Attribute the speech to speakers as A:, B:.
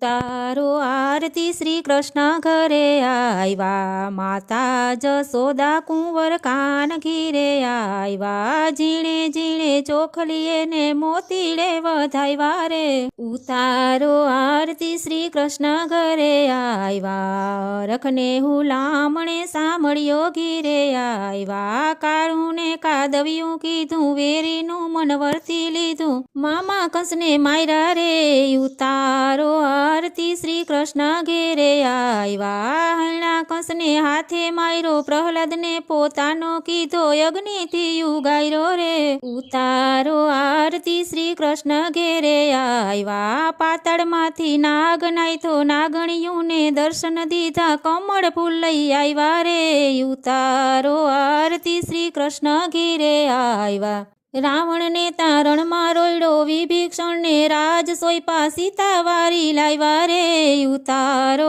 A: ઉતારો આરતી શ્રી કૃષ્ણ ઘરે આવ્યા, માતા જશોદા કુંવર કાન ઘીરે આવ્યા, ઝીણે ઝીણે ચોખલીએ ને મોતીડે વધાવ્યા રે. ઉતારો આરતી શ્રી કૃષ્ણ ઘરે આવ્યા, રખને હુલામણે સાંભળ્યો ઘીરે આવ્યા, કાળું ને કાદવ્યું કીધું, વેરીનું મન વર્તી લીધું, મામા કંસને માર્યા રે. ઉતારો આરતી શ્રી કૃષ્ણ ઘેરે આવ્યા, હૈણા કંસને હાથે માર્યો, પ્રહલાદને પોતાનો કીધો, અગ્નિથી ઉગાર્યો રે. ઉતારો આરતી શ્રી કૃષ્ણ ઘેરે આવ્યા, પાતાળમાંથી નાગ નાયથો, નાગણિયુંને દર્શન દીધા, કમળ ફૂલ લઈ આવ્યા રે. ઉતારો આરતી શ્રી કૃષ્ણ ઘેરે આવ્યા, રાવણને તારણમાં રોયડો, વિભીષણને રાજ સોંપ્યા, સીતા વારી લાવ્યા રે. ઉતારો